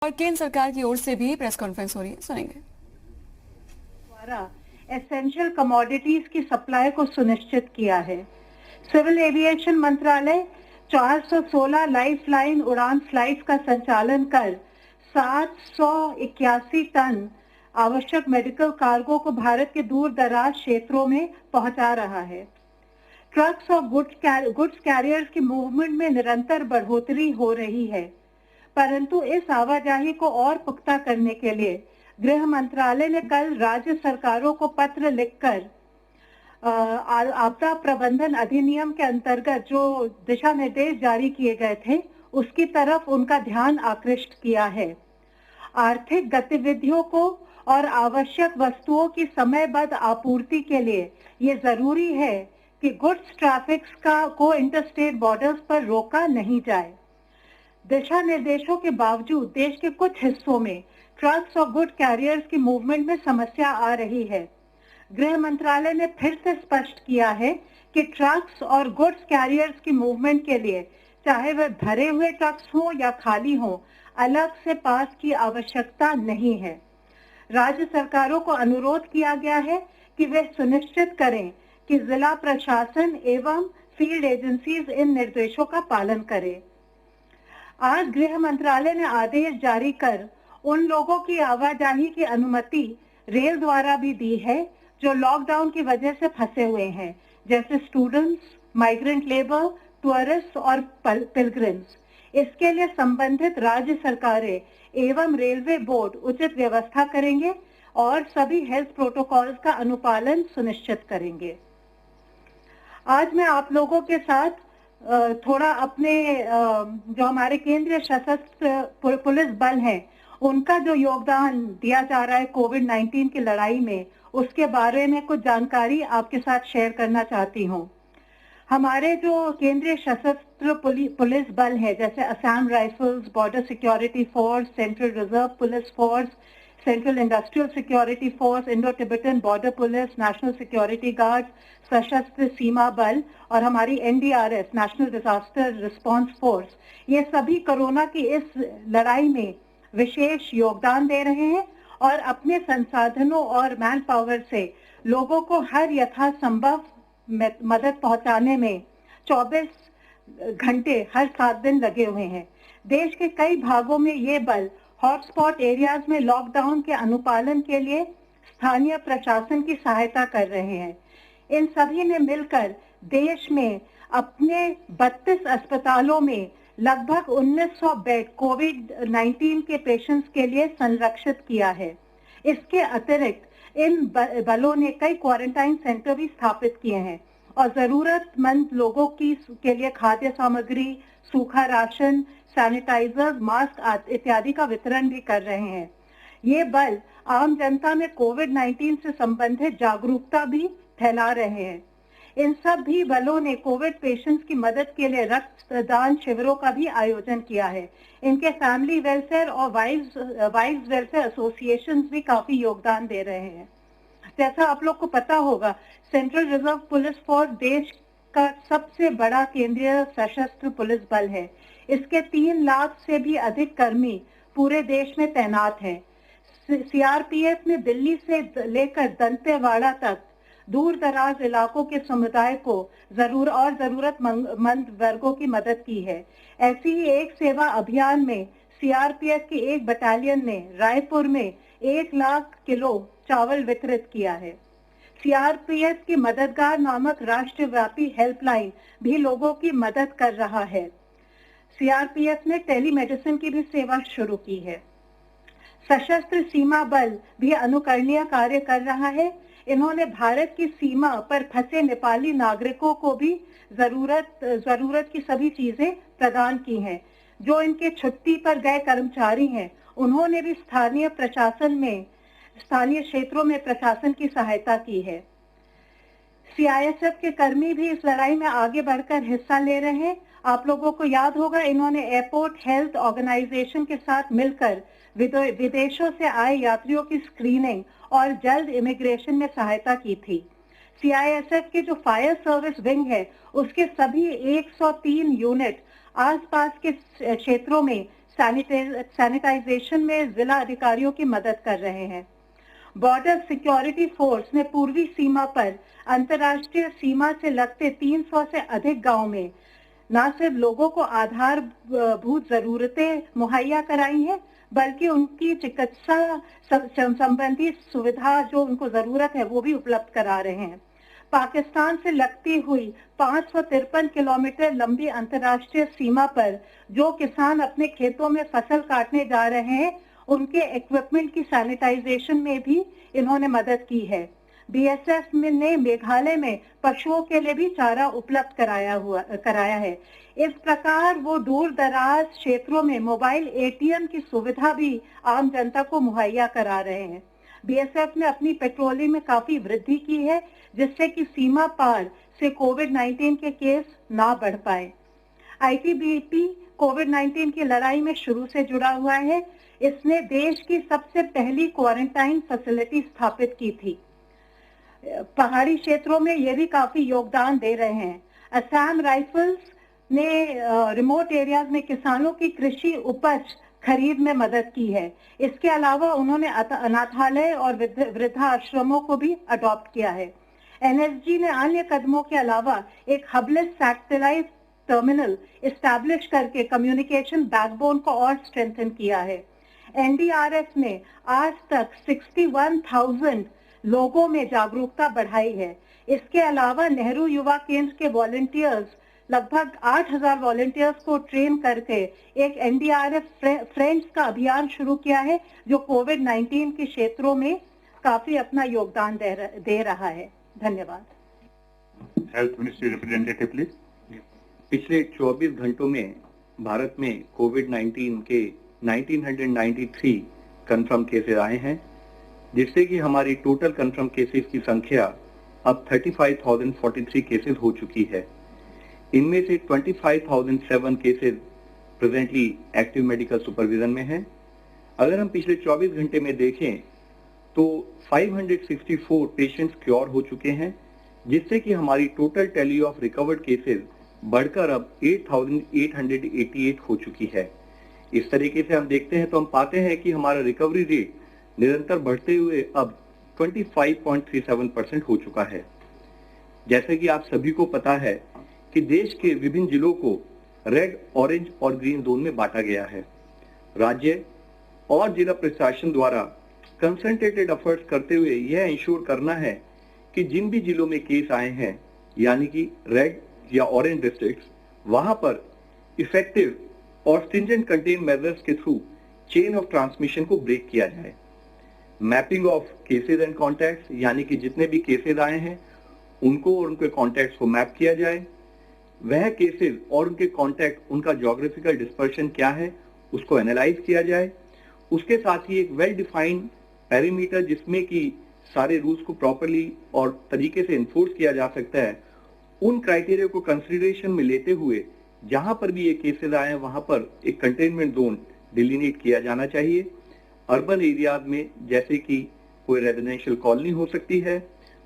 और केंद्र सरकार की ओर से भी प्रेस कॉन्फ्रेंस हो रही है, सुनेंगे। द्वारा एसेंशियल कमोडिटीज की सप्लाई को सुनिश्चित किया है। सिविल एविएशन मंत्रालय 416 लाइफलाइन उड़ान फ्लाइट्स का संचालन कर 781 टन आवश्यक मेडिकल कार्गो को भारत के दूर दराज क्षेत्रों में पहुंचा रहा है। ट्रक्स और गुड्स कैरियर्स की मूवमेंट में निरंतर बढ़ोतरी हो रही है, परंतु इस आवाजाही को और पुख्ता करने के लिए गृह मंत्रालय ने कल राज्य सरकारों को पत्र लिखकर आपदा प्रबंधन अधिनियम के अंतर्गत जो दिशा निर्देश जारी किए गए थे उसकी तरफ उनका ध्यान आकृष्ट किया है। आर्थिक गतिविधियों को और आवश्यक वस्तुओं की समयबद्ध आपूर्ति के लिए ये जरूरी है कि गुड्स ट्रैफिक को इंटरस्टेट बॉर्डर्स पर रोका नहीं जाए। दिशा निर्देशों के बावजूद देश के कुछ हिस्सों में ट्रक्स और गुड कैरियर्स की मूवमेंट में समस्या आ रही है। गृह मंत्रालय ने फिर से स्पष्ट किया है कि ट्रक्स और गुड्स कैरियर्स की मूवमेंट के लिए चाहे वह भरे हुए ट्रक्स हो या खाली हो, अलग से पास की आवश्यकता नहीं है। राज्य सरकारों को अनुरोध किया गया है कि वे सुनिश्चित करें कि जिला प्रशासन एवं फील्ड एजेंसीज इन निर्देशों का पालन करें। आज गृह मंत्रालय ने आदेश जारी कर उन लोगों की आवाजाही की अनुमति रेल द्वारा भी दी है जो लॉकडाउन की वजह से फंसे हुए हैं, जैसे स्टूडेंट्स, माइग्रेंट लेबर, टूरिस्ट और पिलग्रिम्स। इसके लिए संबंधित राज्य सरकारें एवं रेलवे बोर्ड उचित व्यवस्था करेंगे और सभी हेल्थ प्रोटोकॉल्स का अनुपालन सुनिश्चित करेंगे। आज मैं आप लोगों के साथ थोड़ा अपने जो हमारे केंद्रीय सशस्त्र पुलिस बल हैं उनका जो योगदान दिया जा रहा है कोविड-19 की लड़ाई में, उसके बारे में कुछ जानकारी आपके साथ शेयर करना चाहती हूँ। हमारे जो केंद्रीय सशस्त्र पुलिस बल है, जैसे Assam rifles, border security force, central reserve police force, central industrial security force, Indo Tibetan border police, national security guard, सशस्त्र सीमा बल और हमारी NDRF national disaster response force, ये सभी कोरोना की इस लड़ाई में विशेष योगदान दे रहे हैं और अपने संसाधनों और मैन पावर से लोगों को हर यथासंभव मदद पहुंचाने में 24 घंटे हर 7 दिन लगे हुए हैं। देश के कई भागों में ये बल हॉटस्पॉट एरियाज में लॉकडाउन के अनुपालन के लिए स्थानीय प्रशासन की सहायता कर रहे हैं। इन सभी ने मिलकर देश में अपने 32 अस्पतालों में लगभग 1900 बेड कोविड-19 के पेशेंट्स के लिए संरक्षित किया है। इसके अतिरिक्त इन बलों ने कई क्वारंटाइन सेंटर भी स्थापित किए हैं और जरूरतमंद लोगों के लिए खाद्य सामग्री, सूखा राशन, सैनिटाइजर, मास्क इत्यादि का वितरण भी कर रहे हैं। ये बल आम जनता में कोविड-19 से संबंधित जागरूकता भी फैला रहे हैं। इन सब भी बलों ने कोविड पेशेंट्स की मदद के लिए रक्तदान शिविरों का भी आयोजन किया है। इनके फैमिली वेलफेयर और वाइव्स वेलफेयर एसोसिएशंस भी काफी योगदान दे रहे हैं। जैसा आप लोग को पता होगा, सेंट्रल रिजर्व पुलिस फोर्स देश का सबसे बड़ा केंद्रीय सशस्त्र पुलिस बल है। इसके 3 लाख से भी अधिक कर्मी पूरे देश में तैनात हैं। CRPF ने दिल्ली से लेकर दंतेवाड़ा तक दूर दराज इलाकों के समुदाय को जरूरतमंद वर्गों की मदद की है। ऐसी ही एक सेवा अभियान में CRPF की एक बटालियन ने रायपुर में 1 लाख किलो चावल वितरित किया है। CRPF की मददगार नामक राष्ट्रव्यापी हेल्पलाइन भी लोगों की मदद कर रहा है। CRPF ने टेलीमेडिसिन की भी सेवा शुरू की है। सशस्त्र सीमा बल भी अनुकरणीय कार्य कर रहा है। इन्होंने भारत की सीमा पर फंसे नेपाली नागरिकों को भी जरूरत की सभी चीजें प्रदान की हैं। जो इनके छुट्टी पर गए कर्मचारी हैं, उन्होंने भी स्थानीय क्षेत्रों में प्रशासन की सहायता की है। CISF के कर्मी भी इस लड़ाई में आगे बढ़कर हिस्सा ले रहे हैं। आप लोगों को याद होगा, इन्होंने एयरपोर्ट हेल्थ ऑर्गेनाइजेशन के साथ मिलकर विदेशों से आए यात्रियों की स्क्रीनिंग और जल्द इमिग्रेशन में सहायता की थी। CISF की जो फायर सर्विस विंग है, उसके सभी 103 यूनिट आसपास के क्षेत्रों में सैनिटाइजेशन में जिला अधिकारियों की मदद कर रहे हैं। बॉर्डर सिक्योरिटी फोर्स ने पूर्वी सीमा पर अंतर्राष्ट्रीय सीमा से लगते 300 से अधिक गांव में न सिर्फ लोगों को आधारभूत जरूरतें मुहैया कराई हैं, बल्कि उनकी चिकित्सा संबंधी सुविधा जो उनको जरूरत है वो भी उपलब्ध करा रहे हैं। पाकिस्तान से लगती हुई 553 किलोमीटर लंबी अंतर्राष्ट्रीय सीमा पर जो किसान अपने खेतों में फसल काटने जा रहे हैं, उनके इक्विपमेंट की सैनिटाइजेशन में भी इन्होंने मदद की है। बीएसएफ ने मेघालय में पशुओं के लिए भी चारा उपलब्ध कराया है। इस प्रकार वो दूर दराज क्षेत्रों में मोबाइल एटीएम की सुविधा भी आम जनता को मुहैया करा रहे हैं। बीएसएफ ने अपनी पेट्रोलिंग में काफी वृद्धि की है, जिससे कि सीमा पार से कोविड-19 के केस ना बढ़ पाए। आईटीबीपी कोविड-19 की लड़ाई में शुरू से जुड़ा हुआ है। इसने देश की सबसे पहली क्वारंटाइन फैसिलिटी स्थापित की थी। पहाड़ी क्षेत्रों में ये भी काफी योगदान दे रहे हैं। असम राइफल्स ने रिमोट एरियाज में किसानों की कृषि उपज खरीद में मदद की है। इसके अलावा उन्होंने अनाथालय और वृद्धाश्रमों को भी अडॉप्ट किया है। एनएसजी ने अन्य कदमों के अलावा एक हबलेस सैटेलाइट टर्मिनल एस्टैब्लिश करके कम्युनिकेशन बैकबोन को और स्ट्रेंथन किया है। एनडीआरएफ ने आज तक 61,000 लोगों में जागरूकता बढ़ाई है। इसके अलावा नेहरू युवा केंद्र के वॉलंटियर्स लगभग 8,000 वॉलंटियर्स को ट्रेन करके एक एनडीआरएफ फ्रेंड्स का अभियान शुरू किया है, जो कोविड-19 के क्षेत्रों में काफी अपना योगदान दे रहा है। धन्यवाद। Health ministry representative please. पिछले 24 घंटों में भारत में कोविड-19 के 1993 कंफर्म केसेस आए हैं, जिससे कि हमारी टोटल कंफर्म केसेस की संख्या अब 35,043 केसेस हो चुकी है। इनमें से 25,007 cases presently active medical supervision में हैं। अगर हम पिछले 24 घंटे में देखें तो 564 पेशेंट्स क्योर हो चुके हैं, जिससे कि हमारी total tally of recovered cases बढ़कर अब 8,888 हो चुकी है। इस तरीके से हम देखते हैं तो हम पाते हैं कि हमारा रिकवरी रेट निरंतर बढ़ते हुए अब 25.37% हो चुका है। जैसे कि आप सभी को पता है कि देश के विभिन्न जिलों को रेड, ऑरेंज और ग्रीन जोन में बांटा गया है। राज्य और जिला प्रशासन द्वारा कंसंट्रेटेड एफर्ट्स करते हुए यह इंश्योर करना है कि जिन भी जिलों में केस आए हैं, यानी कि रेड या ऑरेंज डिस्ट्रिक्ट्स, वहां पर इफेक्टिव और स्ट्रिंजेंट कंटेन मेजर्स के थ्रू चेन ऑफ ट्रांसमिशन को ब्रेक किया जाए। Mapping of cases and contacts, यानी कि जितने भी केसेस आए हैं उनको और उनके कॉन्टैक्ट्स को मैप किया जाए। वह केसेस और उनके कॉन्टैक्ट, उनका ज्योग्राफिकल डिस्पर्शन क्या है, उसको एनालाइज किया जाए। उसके साथ ही एक वेल डिफाइंड पैरामीटर जिसमें कि सारे रूल्स को प्रॉपर्ली और तरीके से इन्फोर्स किया जा सकता है, उन क्राइटेरिया को कंसिडरेशन में लेते हुए जहां पर भी ये केसेस आए हैं वहां पर एक कंटेनमेंट जोन डिलिनेट किया जाना चाहिए। अर्बन एरियाज में जैसे कि कोई रेजिडेंशियल कॉलोनी हो सकती है,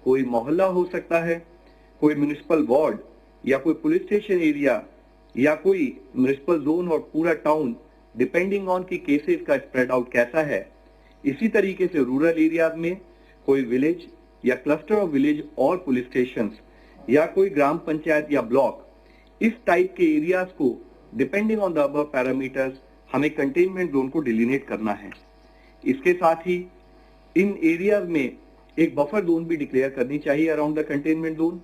कोई मोहल्ला हो सकता है, कोई म्युनिसिपल वार्ड या कोई पुलिस स्टेशन एरिया या कोई म्युनिसिपल जोन और पूरा टाउन, डिपेंडिंग ऑन की केसेस का स्प्रेड आउट कैसा है। इसी तरीके से रूरल एरियाज में कोई विलेज या क्लस्टर ऑफ विलेज और पुलिस स्टेशन या कोई ग्राम पंचायत या ब्लॉक, इस टाइप के एरियाज को depending on the above parameters हमें कंटेनमेंट जोन को डिलिनेट करना है। इसके साथ ही इन एरियाज में एक बफर जोन भी डिक्लेयर करनी चाहिए अराउंड द कंटेनमेंट जोन,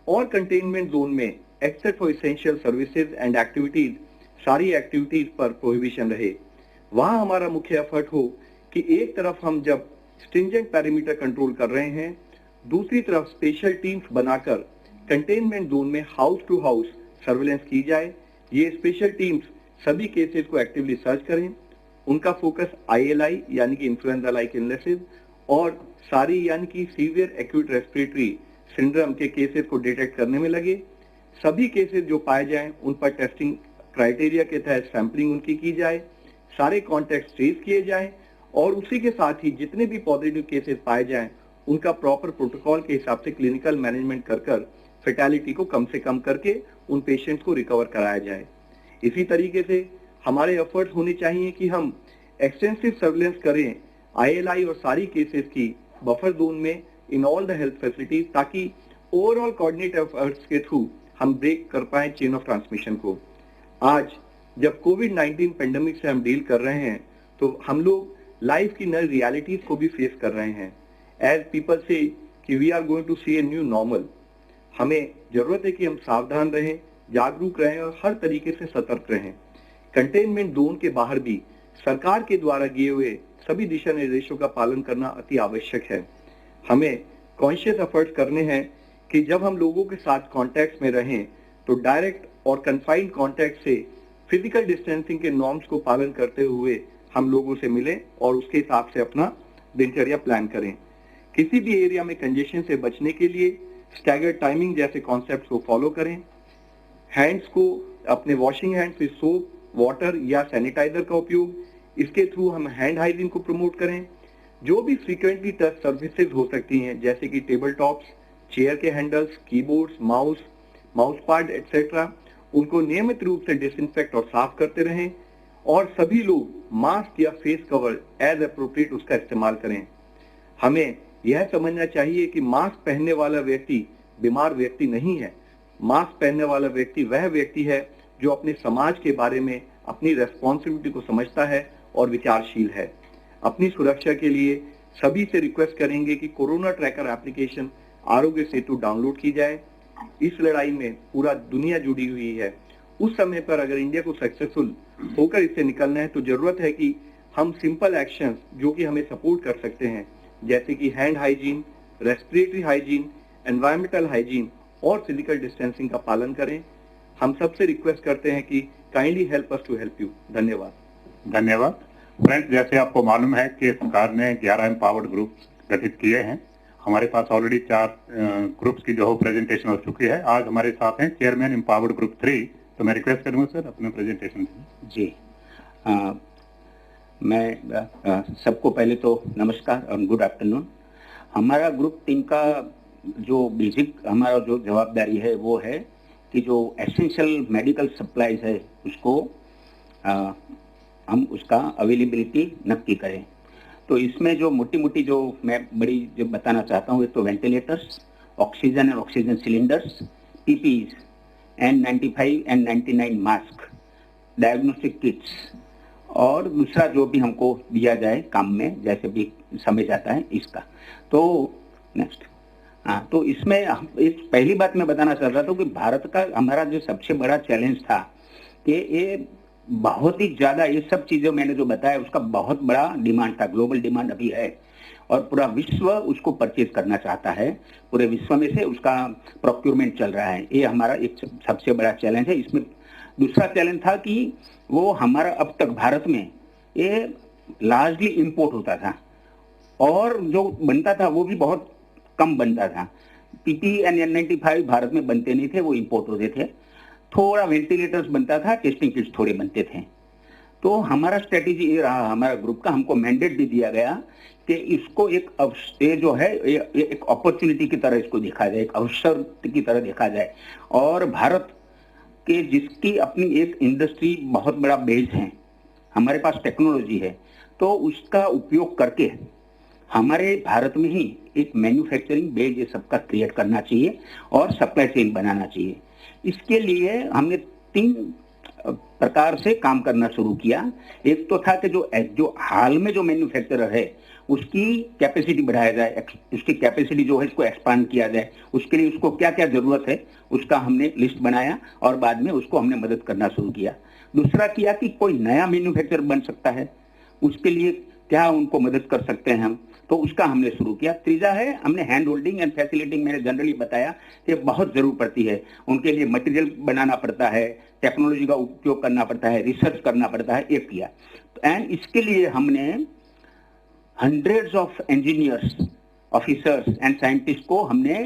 और कंटेनमेंट जोन में except for essential services and activities, सारी एक्टिविटीज पर प्रोहिबिशन रहे। वहां हमारा मुख्य एफर्ट हो कि एक तरफ हम जब स्ट्रिंजेंट पैरामीटर कंट्रोल कर रहे हैं, दूसरी तरफ स्पेशल टीम्स बनाकर कंटेनमेंट जोन में हाउस टू हाउस सर्वेलेंस की जाए। ये स्पेशल टीम्स सभी केसेस को एक्टिवली सर्च करें, उनका फोकस ILI यानी कि इन्फ्लुएंजा लाइक इलनेसेस और सारी यानी कि सीवियर एक्यूट रेस्पिरेटरी सिंड्रोम के केसेस को डिटेक्ट करने में लगे। सभी केसेस जो पाए जाएं उन पर टेस्टिंग क्राइटेरिया के तहत सैंपलिंग उनकी की जाए, सारे कॉन्टैक्ट ट्रेस किए जाएं और उसी के साथ ही जितने भी पॉजिटिव केसेस पाए जाएं उनका प्रॉपर प्रोटोकॉल के हिसाब से क्लिनिकल मैनेजमेंट कर फेटालिटी को कम से कम करके उन पेशेंट्स को रिकवर कराया जाए। इसी तरीके से हमारे एफर्ट्स होने चाहिए कि हम एक्सटेंसिव सर्विलेंस करें ILI और सारी केसेस की बफर जोन में in all the health facilities, ताकि ओवरऑल कोऑर्डिनेट एफर्ट्स के थ्रू हम ब्रेक कर पाए चेन ऑफ ट्रांसमिशन को। आज जब कोविड-19 पेंडेमिक से हम डील कर रहे हैं तो हम लोग लाइफ की नई रियलिटीज को भी फेस कर रहे हैं। एज पीपल से कि we are going to see a new normal, हमें जरूरत है कि हम सावधान रहें, जागरूक रहें और हर तरीके से सतर्क रहें। कंटेनमेंट जोन के बाहर भी सरकार के द्वारा दिए हुए सभी दिशा निर्देशों का पालन करना अति आवश्यक है। हमें कॉन्शियस एफर्ट्स करने हैं कि जब हम लोगों के साथ कॉन्टैक्ट में रहें तो डायरेक्ट और कन्फाइंड कॉन्टैक्ट से फिजिकल डिस्टेंसिंग के नॉर्म्स को पालन करते हुए हम लोगों से मिलें और उसके हिसाब से अपना दिनचर्या प्लान करें। किसी भी एरिया में कंजेशन से बचने के लिए स्टैगर्ड टाइमिंग जैसे कॉन्सेप्ट को फॉलो करें। हैंड्स को अपने washing hands with soap, water या सैनिटाइजर का उपयोग, इसके थ्रू हम हैंड हाइजीन को प्रमोट करें। जो भी फ्रीक्वेंटली टच सर्विसेज हो सकती हैं जैसे कि टेबल टॉप्स, चेयर के handles, keyboards, mouse pad etcetera, उनको नियमित रूप से डिसइंफेक्ट और साफ करते रहें और सभी लोग मास्क या फेस कवर एज अप्रोप्रिएट उसका इस्तेमाल करें। हमें यह समझना चाहिए कि मास्क पहनने वाला व्यक्ति बीमार व्यक्ति नहीं है। मास्क पहनने वाला व्यक्ति वह व्यक्ति है जो अपने समाज के बारे में अपनी रेस्पॉन्सिबिलिटी को समझता है और विचारशील है। अपनी सुरक्षा के लिए सभी से रिक्वेस्ट करेंगे कि corona tracker application Aarogya Setu download की जाए। इस लड़ाई में पूरा दुनिया जुड़ी हुई है। उस समय पर अगर इंडिया को सक्सेसफुल होकर इससे निकलना है तो जरूरत है कि हम सिंपल एक्शंस जो कि हमें सपोर्ट कर सकते हैं जैसे कि hand hygiene, respiratory hygiene, environmental hygiene और फिजिकल डिस्टेंसिंग का पालन करें। हम सबसे रिक्वेस्ट करते हैं कि kindly help us to help you. धन्यवाद। धन्यवाद। फ्रेंड्स, जैसे आपको मालूम है कि सरकार ने 11 एम्पावर्ड ग्रुप्स गठित किए हैं। हमारे पास ऑलरेडी 4 ग्रुप्स की जो है प्रेजेंटेशन हो चुकी है। आज हमारे साथ हैं चेयरमैन एम्पावर्ड ग्रुप 3। तो मैं रिक्वेस्ट करूंगा सर अपना प्रेजेंटेशन जी। मैं सबको पहले तो नमस्कार और गुड आफ्टरनून। हमारा ग्रुप 3 का जो बेसिक हमारा जो जवाबदारी है वो है कि जो एसेंशियल मेडिकल सप्लाईज है उसको हम उसका अवेलेबिलिटी नक्की करें। तो इसमें जो मोटी मोटी जो मैं बड़ी जो बताना चाहता हूँ, एक तो ventilators, oxygen and oxygen cylinders, PPEs, N95 N99 mask, diagnostic kits और दूसरा जो भी हमको दिया जाए काम में जैसे भी समय जाता है इसका। तो नेक्स्ट, हाँ, तो इसमें एक पहली बात मैं बताना चाह रहा था कि भारत का हमारा जो सबसे बड़ा चैलेंज था कि ये बहुत ही ज्यादा ये सब चीजें मैंने जो बताया उसका बहुत बड़ा डिमांड था, ग्लोबल डिमांड अभी है और पूरा विश्व उसको परचेज करना चाहता है। पूरे विश्व में से उसका प्रोक्योरमेंट चल रहा है। ये हमारा एक सबसे बड़ा चैलेंज है। इसमें दूसरा चैलेंज था कि वो हमारा अब तक भारत में ये लार्जली इंपोर्ट होता था और जो बनता था वो भी बहुत कम बनता था। PPE N95 भारत में बनते नहीं थे, वो इंपोर्ट होते थे। थोड़ा वेंटिलेटर्स बनता था, टेस्टिंग किट्स थोड़े बनते थे। तो हमारा स्ट्रेटेजी ये रहा हमारा ग्रुप का, हमको मैंडेट भी दिया गया कि इसको ये जो है एक अपॉर्चुनिटी की तरह इसको देखा जाए, एक अवसर की तरह देखा जाए। और भारत के जिसकी अपनी एक इंडस्ट्री बहुत बड़ा बेस है, हमारे पास टेक्नोलॉजी है, तो उसका उपयोग करके हमारे भारत में ही एक मैन्युफैक्चरिंग बेस ये सबका क्रिएट करना चाहिए और सप्लाई चेन बनाना चाहिए। इसके लिए हमने 3 प्रकार से काम करना शुरू किया। एक तो था कि जो हाल में जो मैन्युफैक्चरर है उसकी कैपेसिटी बढ़ाया जाए, उसकी कैपेसिटी जो है इसको एक्सपांड किया जाए। उसके लिए उसको क्या क्या जरूरत है उसका हमने लिस्ट बनाया और बाद में उसको हमने मदद करना शुरू किया। दूसरा किया कि कोई नया मैन्युफैक्चरर बन सकता है, उसके लिए क्या उनको मदद कर सकते हैं हम, तो उसका हमने शुरू किया। तीसरा है हमने हैंड होल्डिंग एंड फैसिलिटिंग, मैंने जनरली बताया कि बहुत जरूर पड़ती है। उनके लिए मटेरियल बनाना पड़ता है, टेक्नोलॉजी का उपयोग करना पड़ता है, रिसर्च करना पड़ता है, ये किया। एंड इसके लिए हमने hundreds of engineers, officers and scientist को हमने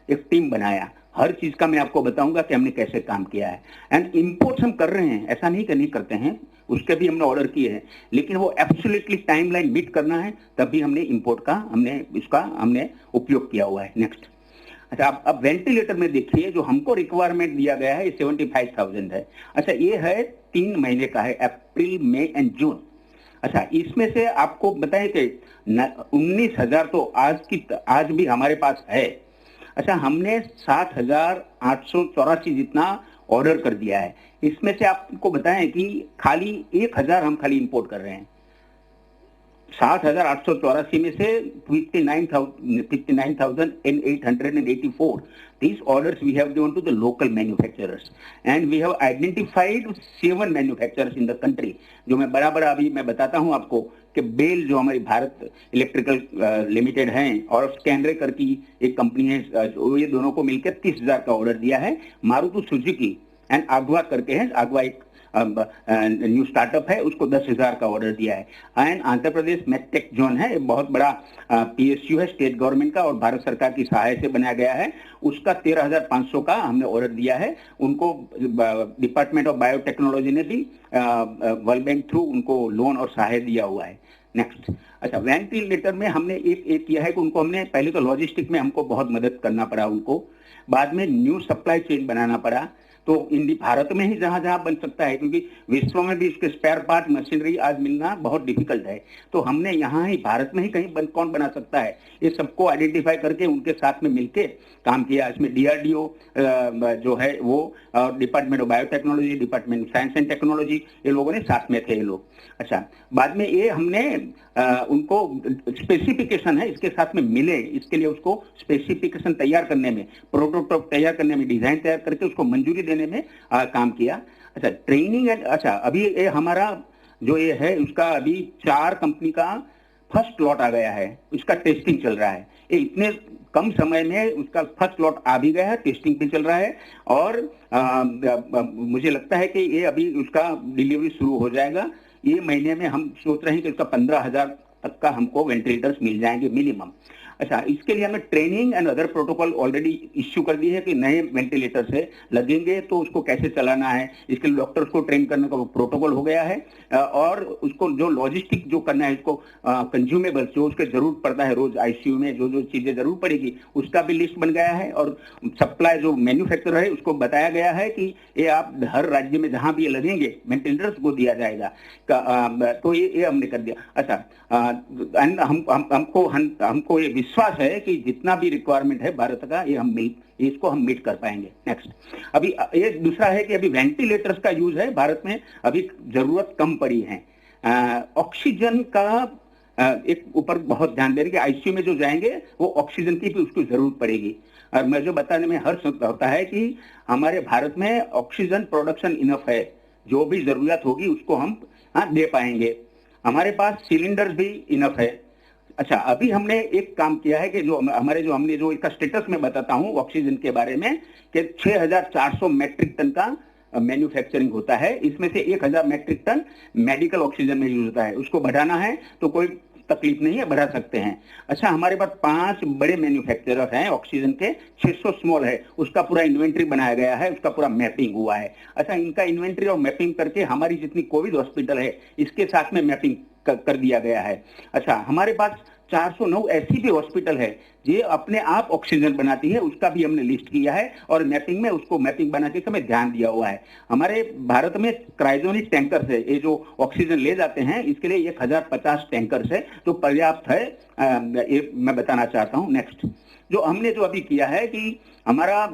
एक टीम बनाया। हर चीज का मैं आपको बताऊंगा कि हमने कैसे काम किया है। एंड इंपोर्ट्स हम कर रहे हैं, ऐसा नहीं कि नहीं करते हैं, उसके भी हमने ऑर्डर किए हैं, लेकिन वो एब्सोल्युटली टाइमलाइन मीट करना है तभी हमने इंपोर्ट का हमने उपयोग किया हुआ है। नेक्स्ट, अच्छा, अब वेंटिलेटर में देखिए जो हमको रिक्वायरमेंट दिया गया है 75,000 है। अच्छा, ये है 3 महीने का है, अप्रैल मई एंड जून। अच्छा, इसमें से आपको बताएं कि 19,000 तो आज भी हमारे पास है। अच्छा, हमने 60,884 जितना ऑर्डर कर दिया है। इसमें से आपको बताएं कि खाली 1,000 हम खाली इंपोर्ट कर रहे हैं। 60,884 में से 59,884 these orders we have given to the local manufacturers and we have identified 7 manufacturers in the country। जो मैं बराबर अभी मैं बताता हूं आपको कि बेल जो हमारी भारत इलेक्ट्रिकल लिमिटेड हैं और स्कैनरेकर की एक कंपनी है, ये दोनों को मिलकर 30,000 का ऑर्डर दिया है। मारुति सुजुकी एंड आगवा करके है, आगवा एक न्यू स्टार्टअप है, उसको 10,000 का ऑर्डर दिया है। And Andhra Pradesh medtech zone है, बहुत बड़ा पीएसयू है स्टेट गवर्नमेंट का और भारत सरकार की सहायता से बनाया गया है, उसका 13,500 का हमने ऑर्डर दिया है। उनको डिपार्टमेंट ऑफ बायोटेक्नोलॉजी ने भी वर्ल्ड बैंक थ्रू उनको लोन और सहायता दिया हुआ है। नेक्स्ट, अच्छा, वेंटिलेटर में हमने एक किया है कि उनको हमने पहले तो लॉजिस्टिक में हमको बहुत मदद करना पड़ा उनको, बाद में न्यू सप्लाई चेन बनाना पड़ा। तो भारत में ही जहां जहां बन सकता है, क्योंकि विश्व में भी इसके स्पेयर पार्ट मशीनरी आज मिलना बहुत डिफिकल्ट है, तो हमने यहाँ ही भारत में ही कहीं कौन बना सकता है, ये सबको आइडेंटिफाई करके उनके साथ में मिलके काम किया। इसमें डीआरडीओ जो है वो department of biotechnology, department of science and technology, ये लोगों ने साथ में थे ये लोग। अच्छा, बाद में ये हमने उनको स्पेसिफिकेशन है इसके साथ में मिले, इसके लिए उसको स्पेसिफिकेशन तैयार करने में, प्रोटोटाइप तैयार करने में, डिजाइन तैयार करके उसको मंजूरी देने में काम किया। अच्छा, ट्रेनिंग एंड, अच्छा अभी ये हमारा जो ये है उसका अभी 4 कंपनी का फर्स्ट लॉट आ गया है, उसका टेस्टिंग चल रहा है। ये इतने कम समय में उसका फर्स्ट लॉट आ भी गया है, टेस्टिंग भी चल रहा है और मुझे लगता है कि ये अभी उसका डिलीवरी शुरू हो जाएगा। ये महीने में हम सोच रहे हैं कि इसका 15,000 तक का हमको वेंटिलेटर्स मिल जाएंगे मिनिमम। अच्छा, इसके लिए हमें training and other protocol already issue कर दिए है कि नए वेंटिलेटर से लगेंगे तो उसको कैसे चलाना है, इसके लिए डॉक्टर्स को ट्रेन करने का प्रोटोकॉल हो गया है और उसको जो लॉजिस्टिक जो करना है, इसको कंज्यूमेबल जो उसके जरूरत पड़ता है रोज आईसीयू में जो जो चीजें जरूर पड़ेगी उसका भी लिस्ट बन गया है और सप्लाई जो मैन्युफैक्चरर है उसको बताया गया है कि ये आप हर राज्य में जहां भी ये लगेंगे वेंटिलेटर्स को दिया जाएगा। तो ये हमने कर दिया। अच्छा, हमको ये विश्वास है कि जितना भी रिक्वायरमेंट है भारत का ये इसको हम मीट कर पाएंगे। नेक्स्ट, अभी ये दूसरा है कि अभी वेंटिलेटर्स का यूज है भारत में, अभी जरूरत कम पड़ी है। ऑक्सीजन का एक ऊपर बहुत ध्यान दे रहे कि आईसीयू में जो जाएंगे वो ऑक्सीजन की भी उसको जरूरत पड़ेगी। और मैं जो बताने में हर्ष होता है कि हमारे भारत में ऑक्सीजन प्रोडक्शन इनफ है, जो भी जरूरत होगी उसको हम दे पाएंगे। हमारे पास सिलेंडर्स भी इनफ है। अच्छा, अभी हमने एक काम किया है कि हमने जो इसका स्टेटस में बताता हूं ऑक्सीजन के बारे में कि 6,400 मैट्रिक टन का मैन्युफैक्चरिंग होता है, इसमें से 1,000 मैट्रिक टन मेडिकल ऑक्सीजन में यूज होता है। उसको बढ़ाना है तो कोई तकलीफ नहीं है, बढ़ा सकते हैं। अच्छा, हमारे पास 5 बड़े मैन्युफैक्चरर हैं ऑक्सीजन के, 600 स्मॉल है, उसका पूरा इन्वेंट्री बनाया गया है, उसका पूरा मैपिंग हुआ है। अच्छा, इनका इन्वेंट्री और मैपिंग करके हमारी जितनी कोविड हॉस्पिटल है इसके साथ में मैपिंग कर दिया गया है। अच्छा, हमारे पास 409 ऐसी भी हॉस्पिटल है ये अपने आप ऑक्सीजन बनाती है, उसका भी हमने लिस्ट किया है और मैपिंग में उसको मैपिंग बनाते समय ध्यान दिया हुआ है। हमारे भारत में क्रायोजेनिक टैंकर्स है, ये जो ऑक्सीजन ले जाते हैं इसके लिए 1,050 टैंकर्स है जो पर्याप्त है, ये मैं बताना चाहता हूँ। नेक्स्ट, जो हमने जो अभी किया है कि हमारा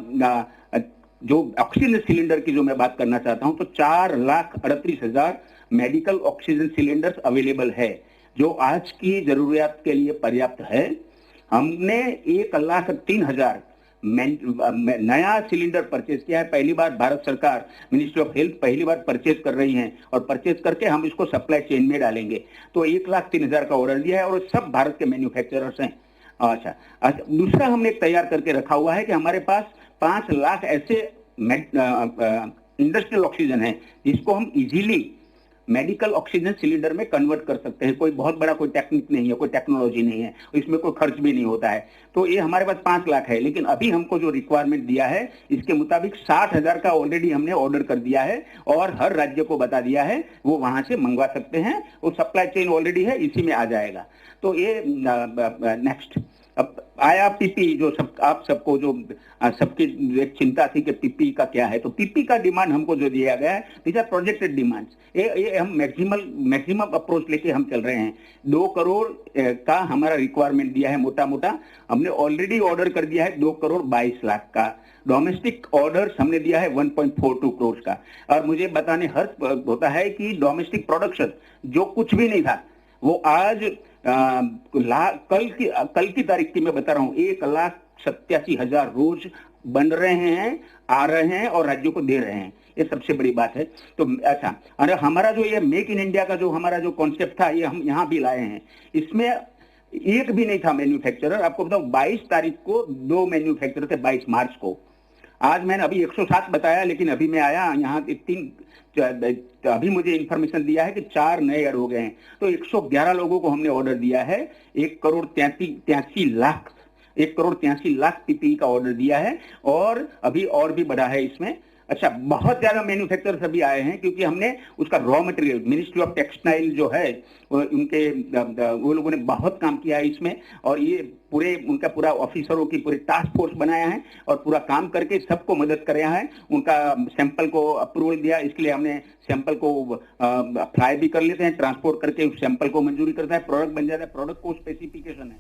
जो ऑक्सीजन सिलेंडर की जो मैं बात करना चाहता हूँ, तो 4,38,000 मेडिकल ऑक्सीजन सिलेंडर्स अवेलेबल है जो आज की जरूरियात के लिए पर्याप्त है। हमने 1,03,000 नया सिलेंडर परचेज किया है। पहली बार भारत सरकार मिनिस्ट्री ऑफ हेल्थ पहली बार परचेज कर रही है और परचेज करके हम इसको सप्लाई चेन में डालेंगे। तो 1,03,000 का ऑर्डर दिया है और सब भारत के मैन्युफैक्चरर्स हैं। अच्छा, दूसरा हमने तैयार करके रखा हुआ है कि हमारे पास 5 लाख ऐसे इंडस्ट्रियल ऑक्सीजन है जिसको हम इजीली मेडिकल ऑक्सीजन सिलेंडर में कन्वर्ट कर सकते हैं। कोई बहुत बड़ा कोई टेक्निक नहीं है, कोई टेक्नोलॉजी नहीं है, इसमें कोई खर्च भी नहीं होता है। तो ये हमारे पास 5 लाख है, लेकिन अभी हमको जो रिक्वायरमेंट दिया है इसके मुताबिक 60,000 का ऑलरेडी हमने ऑर्डर कर दिया है और हर राज्य को बता दिया है वो वहां से मंगवा सकते हैं। वो सप्लाई चेन ऑलरेडी है, इसी में आ जाएगा। तो ये नेक्स्ट, अब आया पीपी जो सब आप सबको जो सबकी एक चिंता थी कि पीपी का क्या है, तो पीपी का डिमांड हमको जो दिया गया है, दीज आर प्रोजेक्टेड डिमांड्स। ये हम मैक्सिमम अप्रोच लेके हम चल रहे हैं। 2 करोड़ का हमारा रिक्वायरमेंट दिया है, मोटा मोटा हमने ऑलरेडी ऑर्डर कर दिया है 2 करोड़ 22 लाख का। डोमेस्टिक ऑर्डर्स हमने दिया है 1.42 करोड़ का। और मुझे बताने हर्ष होता है कि डोमेस्टिक प्रोडक्शन जो कुछ भी नहीं था वो आज कल की तारीख की मैं बता रहा हूं, 1,87,000 रोज बन रहे हैं, आ रहे हैं और राज्यों को दे रहे हैं। ये सबसे बड़ी बात है। तो अच्छा, अरे हमारा जो ये मेक इन इंडिया का जो हमारा जो कॉन्सेप्ट था, ये हम यहां भी लाए हैं। इसमें एक भी नहीं था मैन्युफैक्चरर। आपको बताऊं 22 तारीख को 2 मैन्युफैक्चरर थे, 22 मार्च को। आज मैंने अभी 107 बताया, लेकिन अभी मैं आया यहाँ 3 अभी मुझे इंफॉर्मेशन दिया है कि 4 नए ऐड हो गए हैं। तो 111 लोगों को हमने ऑर्डर दिया है। 1 करोड़ 83 लाख पीपीई का ऑर्डर दिया है और अभी और भी बढ़ा है इसमें। अच्छा, बहुत ज्यादा मैन्युफैक्चरर्स अभी आए हैं क्योंकि हमने उसका raw material, ministry of textile जो है उनके वो लोगों ने बहुत काम किया है इसमें। और ये उनका पूरा ऑफिसरों की पूरी टास्क फोर्स बनाया है और पूरा काम करके सबको मदद कराया है। उनका सैंपल को अप्रूवल दिया, इसलिए हमने सैंपल को फ्लाई भी कर लेते हैं, ट्रांसपोर्ट करके उस सैंपल को मंजूरी करता है, प्रोडक्ट बन जाता है। प्रोडक्ट को स्पेसिफिकेशन है।